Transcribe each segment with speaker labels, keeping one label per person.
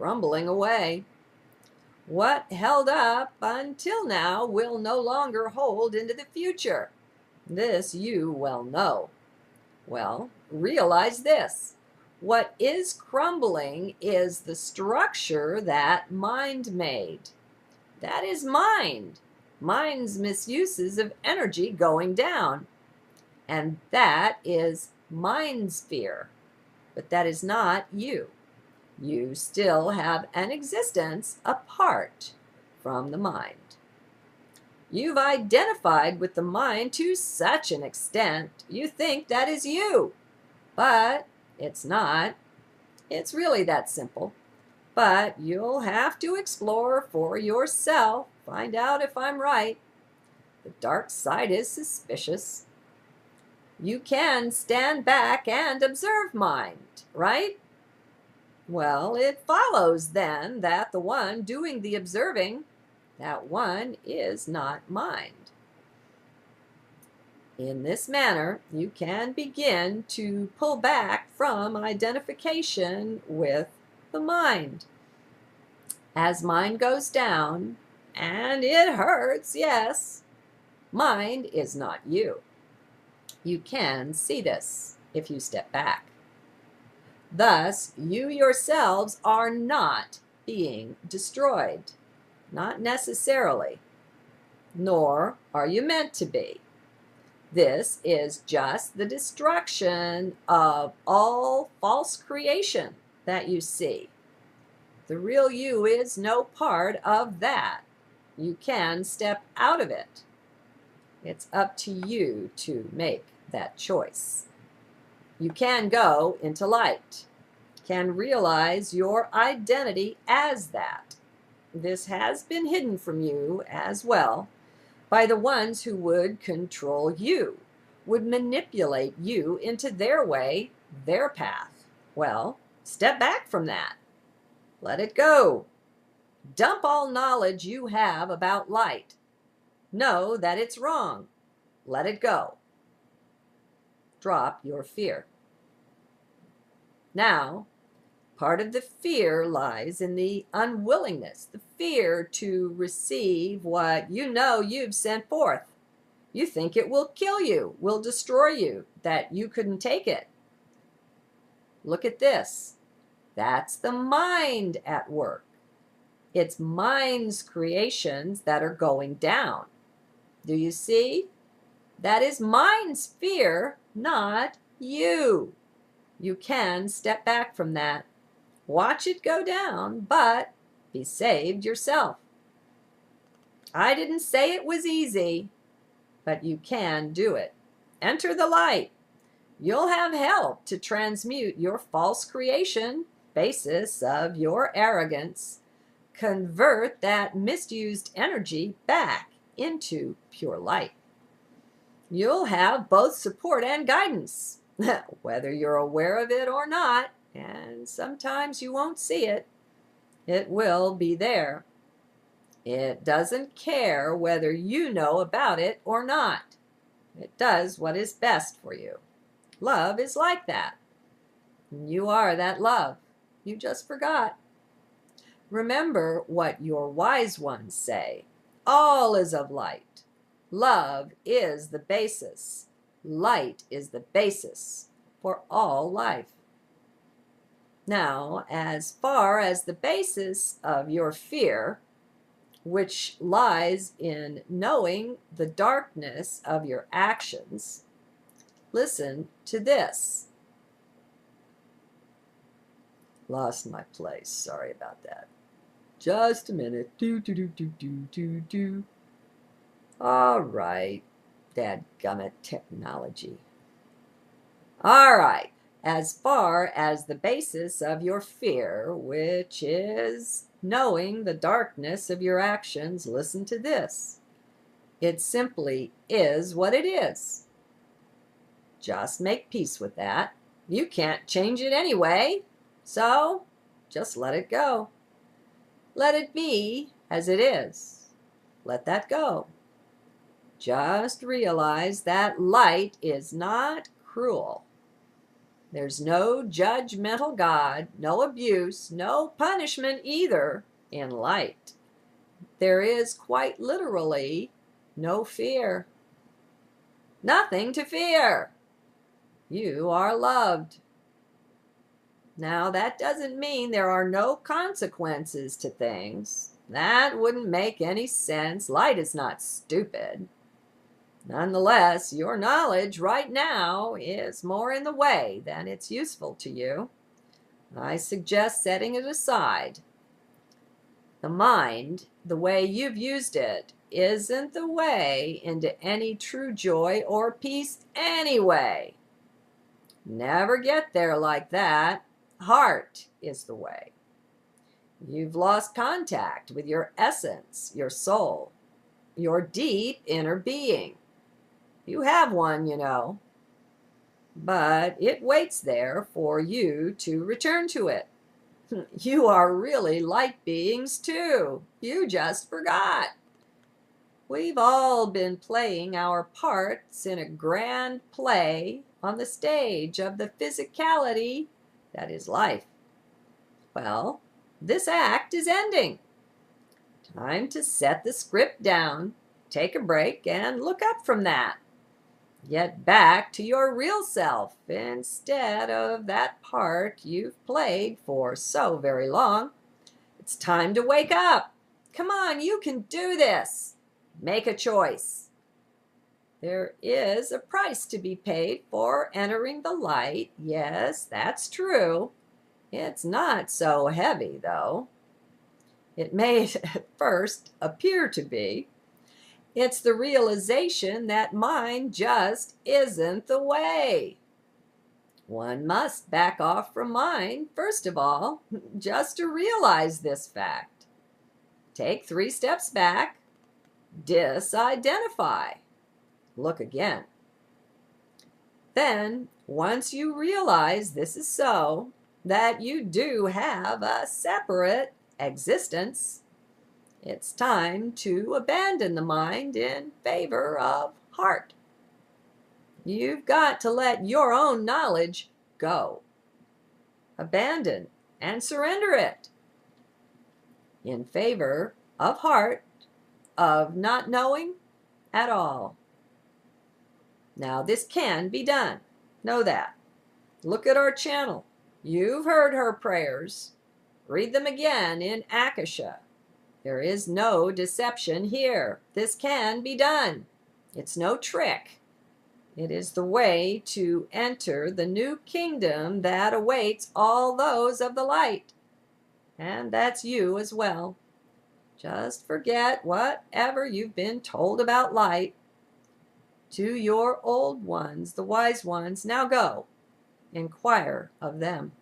Speaker 1: crumbling away. What held up until now will no longer hold into the future. This you well know. Well, realize this. What is crumbling is the structure that mind made. That is mind. Mind's misuses of energy going down. And that is mind sphere. But that is not you. You still have an existence apart from the mind. You've identified with the mind to such an extent you think that is you. But it's not. It's really that simple. But you'll have to explore for yourself, find out if I'm right. The dark side is suspicious. You can stand back and observe mind, right? Well, it follows then that the one doing the observing, that one is not mind. In this manner, you can begin to pull back from identification with the mind. As mind goes down, and it hurts, yes, mind is not you. You can see this if you step back. Thus, you yourselves are not being destroyed, not necessarily, nor are you meant to be. This is just the destruction of all false creation that you see. The real you is no part of that. You can step out of it. It's up to you to make that choice. You can go into light, can realize your identity as that. This has been hidden from you as well by the ones who would control you, would manipulate you into their way, their path. Well, step back from that. Let it go. Dump all knowledge you have about light. Know that it's wrong. Let it go. Drop your fear. Now, part of the fear lies in the unwillingness, the fear to receive what you know you've sent forth. You think it will kill you, will destroy you, that you couldn't take it. Look at this. That's the mind at work. It's mind's creations that are going down. Do you see? That is mind's fear, not you. You can step back from that. Watch it go down, but be saved yourself. I didn't say it was easy, but you can do it. Enter the light. You'll have help to transmute your false creation, basis of your arrogance. Convert that misused energy back into pure light. You'll have both support and guidance, whether you're aware of it or not, and sometimes you won't see it. It will be there. It doesn't care whether you know about it or not. It does what is best for you. Love is like that. You are that love. You just forgot. Remember what your wise ones say. All is of light. Love is the basis. Light is the basis for all life. Now, as far as the basis of your fear, which lies in knowing the darkness of your actions, listen to this. Lost my place. Sorry about that. Just a minute. Do. All right. Dadgummit technology. All right. As far as the basis of your fear, which is knowing the darkness of your actions, listen to this. It simply is what it is. Just make peace with that. You can't change it anyway, so just let it go. Let it be as it is. Let that go. Just realize that light is not cruel. There's no judgmental God, no abuse, no punishment either in light. There is quite literally no fear. Nothing to fear. You are loved. Now, that doesn't mean there are no consequences to things. That wouldn't make any sense. Light is not stupid. Nonetheless, your knowledge right now is more in the way than it's useful to you. I suggest setting it aside. The mind, the way you've used it, isn't the way into any true joy or peace anyway. Never get there like that. Heart is the way. You've lost contact with your essence, your soul, your deep inner being. You have one, you know, but it waits there for you to return to it. You are really light beings too. You just forgot. We've all been playing our parts in a grand play on the stage of the physicality that is life. Well, this act is ending. Time to set the script down, take a break, and look up from that. Get back to your real self instead of that part you've played for so very long. It's time to wake up. Come on, you can do this. Make a choice. There is a price to be paid for entering the light. Yes, that's true. It's not so heavy, though. It may at first appear to be. It's the realization that mine just isn't the way. One must back off from mine, first of all, just to realize this fact. Take 3 steps back, disidentify, look again. Then, once you realize this is so, that you do have a separate existence, it's time to abandon the mind in favor of heart. You've got to let your own knowledge go. Abandon and surrender it in favor of heart, of not knowing at all. Now, this can be done. Know that. Look at our channel. You've heard her prayers. Read them again in Akasha. There is no deception here. This can be done. It's no trick. It is the way to enter the new kingdom that awaits all those of the light. And that's you as well. Just forget whatever you've been told about light. To your old ones, the wise ones, now go. Inquire of them.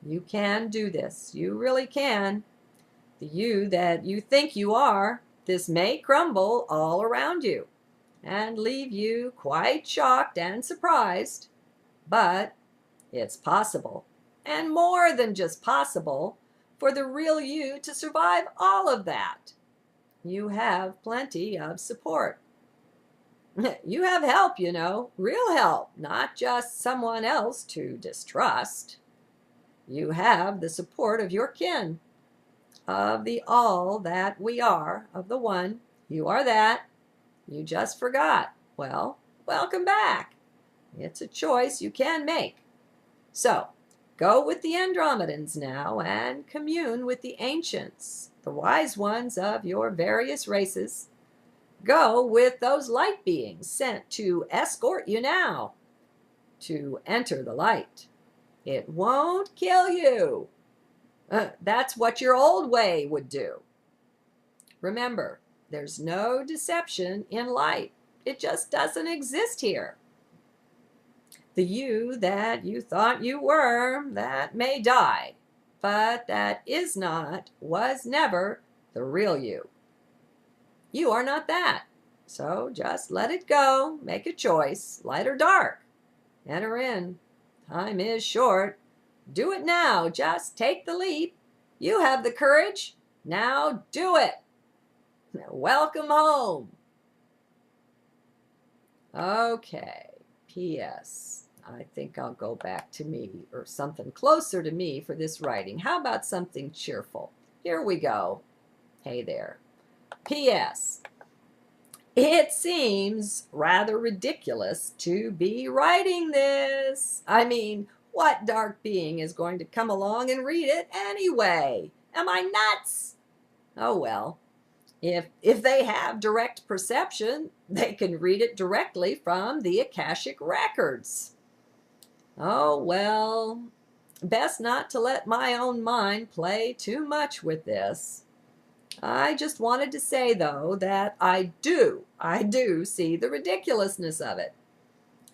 Speaker 1: You can do this. You really can. The you that you think you are, this may crumble all around you and leave you quite shocked and surprised. But it's possible, and more than just possible, for the real you to survive all of that. You have plenty of support. You have help, you know, real help, not just someone else to distrust. You have the support of your kin, of the all that we are, of the one. You are that. You just forgot. Well, welcome back. It's a choice you can make. So, go with the Andromedans now and commune with the ancients, the wise ones of your various races. Go with those light beings sent to escort you now to enter the light. It won't kill you. That's what your old way would do. Remember, there's no deception in light. It just doesn't exist here. The you that you thought you were, that may die, but that is not, was never the real you. You are not that. So just let it go. Make a choice, light or dark. Enter in. Time is short. Do it now. Just take the leap. You have the courage. Now do it. Welcome home. Okay. P.S. I think I'll go back to me or something closer to me for this writing. How about something cheerful? Here we go. Hey there. P.S. It seems rather ridiculous to be writing this. I mean, what dark being is going to come along and read it anyway? Am I nuts? Oh well. If they have direct perception, they can read it directly from the Akashic records. Oh well, best not to let my own mind play too much with this. I just wanted to say, though, that I do see the ridiculousness of it.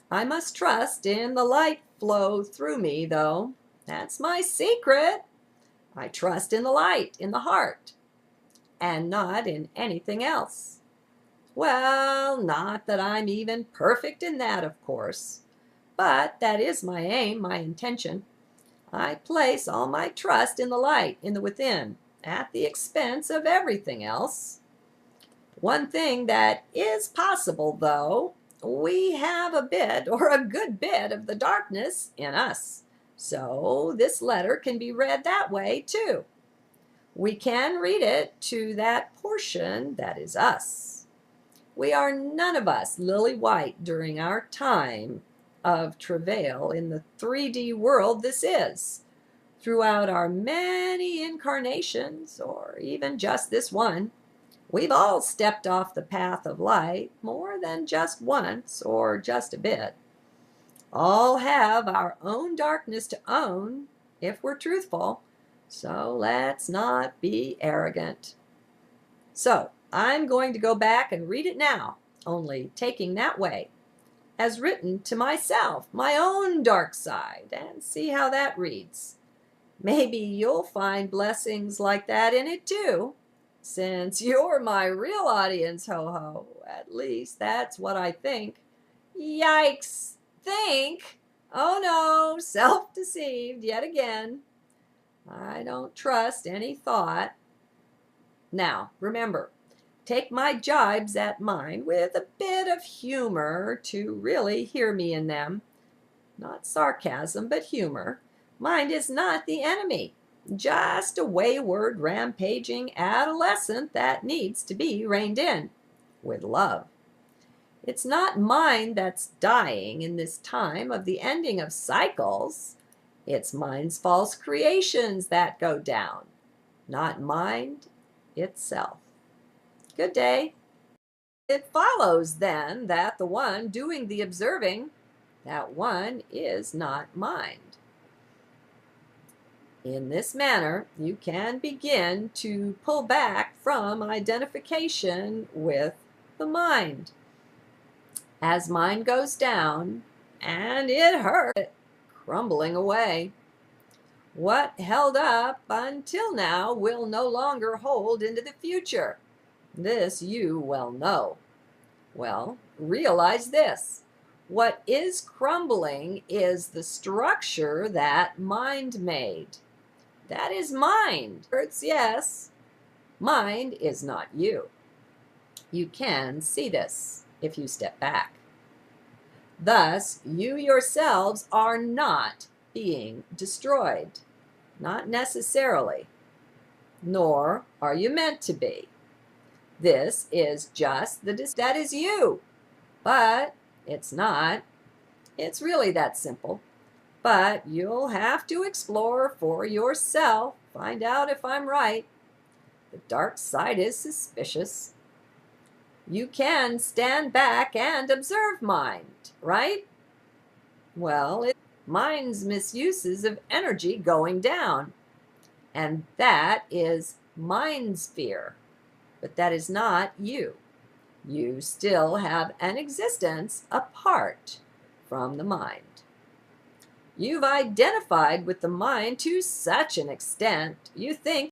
Speaker 1: I must trust in the light flow through me, though. That's my secret. I trust in the light, in the heart, and not in anything else. Well, not that I'm even perfect in that, of course, but that is my aim, my intention. I place all my trust in the light, in the within, at the expense of everything else. One thing that is possible, though, we have a bit or a good bit of the darkness in us. So this letter can be read that way, too. We can read it to that portion that is us. We are none of us lily white during our time of travail in the 3D world this is. Throughout our many incarnations, or even just this one, we've all stepped off the path of light more than just once or just a bit. All have our own darkness to own if we're truthful, so let's not be arrogant. So I'm going to go back and read it now, only taking that way, as written to myself, my own dark side, and see how that reads. Maybe you'll find blessings like that in it too, since you're my real audience, ho-ho. At least that's what I think. Yikes! Think? Oh no, self-deceived yet again. I don't trust any thought. Now, remember, take my jibes at mine with a bit of humor to really hear me in them. Not sarcasm, but humor. Mind is not the enemy, just a wayward, rampaging adolescent that needs to be reined in with love. It's not mind that's dying in this time of the ending of cycles. It's mind's false creations that go down, not mind itself. Good day. It follows then that the one doing the observing, that one is not mind. In this manner, you can begin to pull back from identification with the mind. As mind goes down, and it hurts, crumbling away. What held up until now will no longer hold into the future. This you well know. Well, realize this. What is crumbling is the structure that mind made. That is mind. Hurts, yes. Mind is not you. You can see this if you step back. Thus, you yourselves are not being destroyed. Not necessarily. Nor are you meant to be. This is just that is you. But it's not. It's really that simple. But you'll have to explore for yourself, find out if I'm right. The dark side is suspicious. You can stand back and observe mind, right? Well, mind's misuses of energy going down. And that is mind's fear. But that is not you. You still have an existence apart from the mind. You've identified with the mind to such an extent, you think